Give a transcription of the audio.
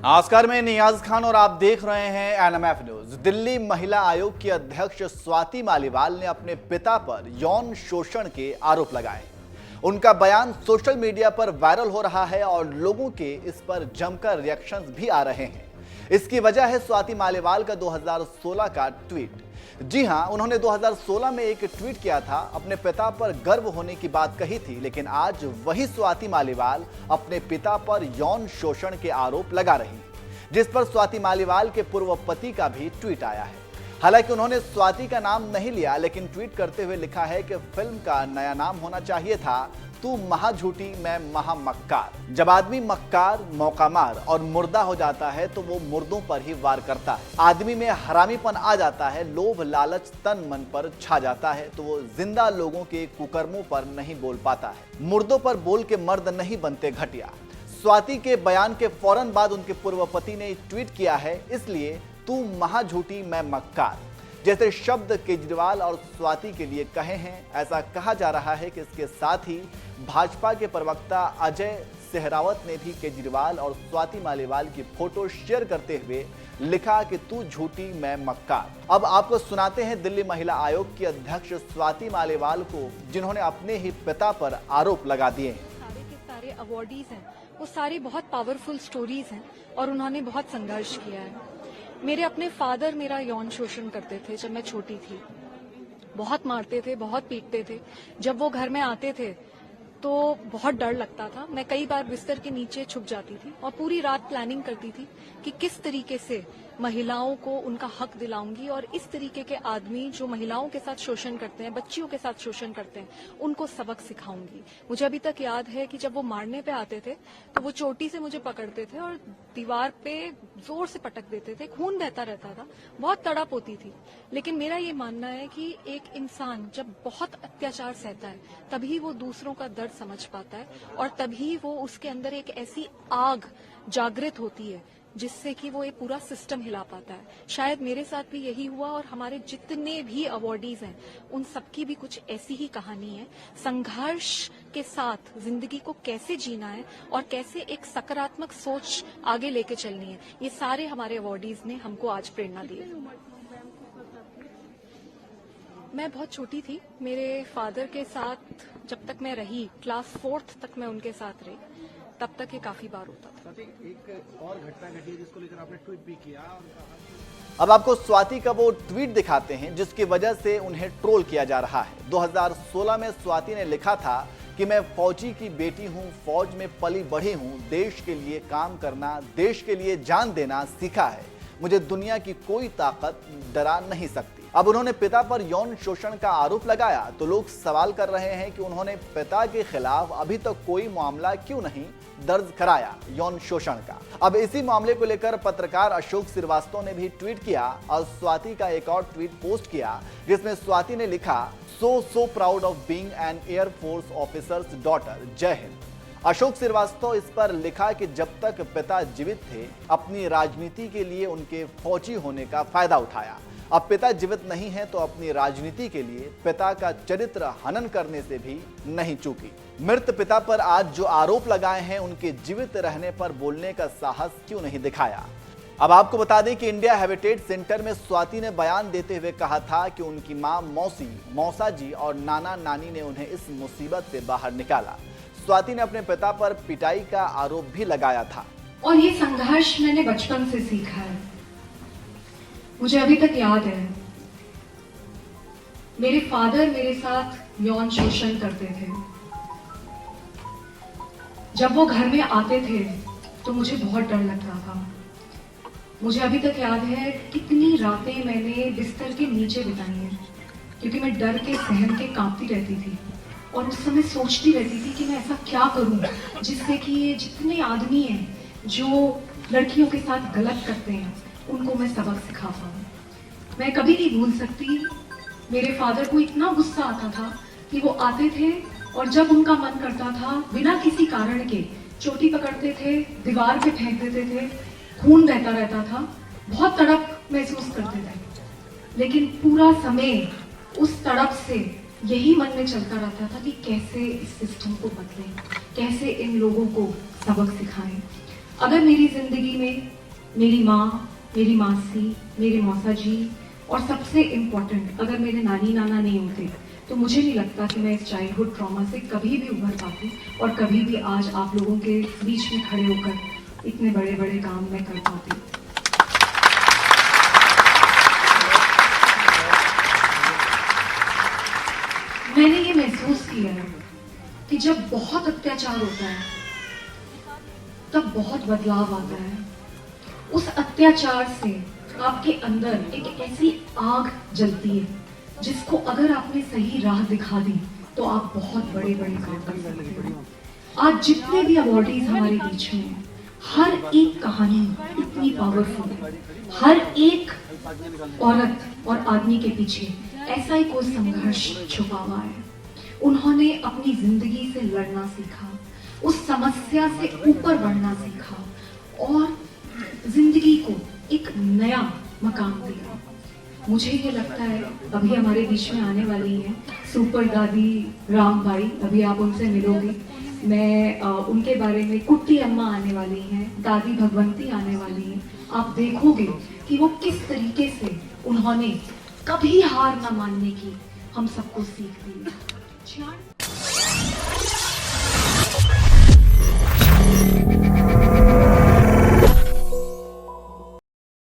नमस्कार, मैं नियाज खान और आप देख रहे हैं एनएमएफ न्यूज। दिल्ली महिला आयोग की अध्यक्ष स्वाति मालीवाल ने अपने पिता पर यौन शोषण के आरोप लगाए। उनका बयान सोशल मीडिया पर वायरल हो रहा है और लोगों के इस पर जमकर रिएक्शंस भी आ रहे हैं। इसकी वजह है स्वाति मालीवाल का 2016 का ट्वीट। जी हां, उन्होंने 2016 में एक ट्वीट किया था, अपने पिता पर गर्व होने की बात कही थी, लेकिन आज वही स्वाति मालीवाल अपने पिता पर यौन शोषण के आरोप लगा रही हैं, जिस पर स्वाति मालीवाल के पूर्व पति का भी ट्वीट आया है। हालांकि उन्होंने स्वाति का नाम नहीं लिया, लेकिन ट्वीट करते हुए लिखा है कि फिल्म का नया नाम होना चाहिए था तू महाझूठी मैं महामक्कार। जब आदमी मक्कार, मौकामार और मुर्दा हो जाता है तो वो मुर्दों पर ही वार करता है। आदमी में हरामीपन आ जाता है, लोभ लालच तन मन पर छा जाता है तो वो जिंदा लोगों के कुकर्मों पर नहीं बोल पाता है। मुर्दों पर बोल के मर्द नहीं बनते घटिया। स्वाति के बयान के फौरन बाद उनके पूर्व पति ने ट्वीट किया है, इसलिए तू महाझूठी मैं मक्कार जैसे शब्द केजरीवाल और स्वाति के लिए कहे हैं। ऐसा कहा जा रहा है कि इसके साथ ही भाजपा के प्रवक्ता अजय सहरावत ने भी केजरीवाल और स्वाति मालीवाल की फोटो शेयर करते हुए लिखा कि तू झूठी मैं मक्कार। अब आपको सुनाते हैं दिल्ली महिला आयोग की अध्यक्ष स्वाति मालीवाल को, जिन्होंने अपने ही पिता पर आरोप लगा दिए हैं। सारे के सारे अवार्डीज हैं, वो सारी बहुत पावरफुल स्टोरीज हैं और उन्होंने बहुत संघर्ष किया है। मेरे अपने फादर मेरा यौन शोषण करते थे जब मैं छोटी थी। बहुत मारते थे, बहुत पीटते थे। जब वो घर में आते थे तो बहुत डर लगता था। मैं कई बार बिस्तर के नीचे छुप जाती थी और पूरी रात प्लानिंग करती थी कि किस तरीके से महिलाओं को उनका हक दिलाऊंगी और इस तरीके के आदमी जो महिलाओं के साथ शोषण करते हैं, बच्चियों के साथ शोषण करते हैं, उनको सबक सिखाऊंगी। मुझे अभी तक याद है कि जब वो मारने पे आते थे तो वो चोटी से मुझे पकड़ते थे और दीवार पे जोर से पटक देते थे। खून बहता रहता था, बहुत तड़प होती थी। लेकिन मेरा ये मानना है कि एक इंसान जब बहुत अत्याचार सहता है तभी वो दूसरों का दर्द समझ पाता है और तभी वो उसके अंदर एक ऐसी आग जागृत होती है जिससे कि वो ये पूरा सिस्टम हिला पाता है। शायद मेरे साथ भी यही हुआ और हमारे जितने भी अवार्डीज हैं उन सबकी भी कुछ ऐसी ही कहानी है। संघर्ष के साथ जिंदगी को कैसे जीना है और कैसे एक सकारात्मक सोच आगे लेके चलनी है, ये सारे हमारे अवार्डीज ने हमको आज प्रेरणा दी है। मैं बहुत छोटी थी। मेरे फादर के साथ जब तक मैं रही, क्लास 4th तक मैं उनके साथ रही, तब तक ये काफी बार होता था। एक और घटना घटी जिसको लेकर आपने ट्वीट भी किया। अब आपको स्वाति का वो ट्वीट दिखाते हैं जिसकी वजह से उन्हें ट्रोल किया जा रहा है। 2016 में स्वाति ने लिखा था कि मैं फौजी की बेटी हूं, फौज में पली बढ़ी हूं, देश के लिए काम करना, देश के लिए जान देना सीखा है। मुझे दुनिया की कोई ताकत डरा नहीं सकती। अब उन्होंने पिता पर यौन शोषण का आरोप लगाया तो लोग सवाल कर रहे हैं कि उन्होंने पिता के खिलाफ अभी तक कोई मामला क्यों नहीं दर्ज कराया यौन शोषण का। अब इसी मामले को लेकर पत्रकार अशोक श्रीवास्तव ने भी ट्वीट किया और स्वाति का एक और ट्वीट पोस्ट किया, जिसमें स्वाति ने लिखा, so proud of being an air force officers daughter, जय हिंद। अशोक श्रीवास्तव इस पर लिखा कि जब तक पिता जीवित थे अपनी राजनीति के लिए उनके फौजी होने का फायदा उठाया। अब पिता जीवित नहीं है तो अपनी राजनीति के लिए पिता का चरित्र हनन करने से भी नहीं चूकी। मृत पिता पर आज जो आरोप लगाए हैं उनके जीवित रहने पर बोलने का साहस क्यों नहीं दिखाया। अब आपको बता दें कि इंडिया हैबिटेट सेंटर में स्वाति ने बयान देते हुए कहा था कि उनकी मां मौसी, मौसा जी और नाना नानी ने उन्हें इस मुसीबत से बाहर निकाला। स्वाति ने अपने पिता पर पिटाई का आरोप भी लगाया था। और ये संघर्ष मैंने बचपन से सीखा है। मुझे अभी तक याद है मेरे फादर मेरे साथ यौन शोषण करते थे। जब वो घर में आते थे तो मुझे बहुत डर लगता था। मुझे अभी तक याद है कितनी रातें मैंने बिस्तर के नीचे बिताई हैं, क्योंकि मैं डर के सहम के कांपती रहती थी और उस समय सोचती रहती थी कि मैं ऐसा क्या करूं जिससे कि ये जितने आदमी हैं जो लड़कियों के साथ गलत करते हैं उनको मैं सबक सिखा पाऊं। मैं कभी नहीं भूल सकती, मेरे फादर को इतना गुस्सा आता था कि वो आते थे और जब उनका मन करता था बिना किसी कारण के चोटी पकड़ते थे, दीवार पे फेंक देते थे, खून बहता रहता था, बहुत तड़प महसूस करते थे। लेकिन पूरा समय उस तड़प से यही मन में चलता रहता था कि कैसे इस सिस्टम को बदलें, कैसे इन लोगों को सबक सिखाएं। अगर मेरी जिंदगी में मेरी माँ, मेरी मासी, मेरे मौसा जी, और सबसे इम्पोर्टेंट, अगर मेरे नानी नाना नहीं होते तो मुझे नहीं लगता कि मैं इस चाइल्डहुड ट्रॉमा से कभी भी उभर पाती और कभी भी आज आप लोगों के बीच में खड़े होकर इतने बड़े बड़े काम मैं कर पाती। मैंने ये महसूस किया है कि जब बहुत अत्याचार होता है तब बहुत बदलाव आता है। उस अत्याचार से आपके अंदर एक ऐसी आग जलती है जिसको अगर आपने सही राह दिखा दी तो आप बहुत बड़े बड़े काम कर सकते हो। आज जितने भी अवॉर्डीज हमारे बीच में हैं, हर एक कहानी इतनी पावरफुल है। हर एक औरत और आदमी के पीछे ऐसा ही कोई संघर्ष छुपा हुआ है। उन्होंने अपनी जिंदगी से लड़ना सीखा, उस समस्या से ऊपर बढ़ना सीखा और जिंदगी को एक नया मकाम दिया। मुझे ये लगता है अभी हमारे बीच में आने वाली हैं सुपर दादी राम भाई, अभी आप उनसे मिलोगे। मैं उनके बारे में, कुट्टी अम्मा आने वाली हैं, दादी भगवंती आने वाली हैं। आप देखोगे कि वो किस तरीके से उन्होंने कभी हार न मानने की हम सबको सीख दी।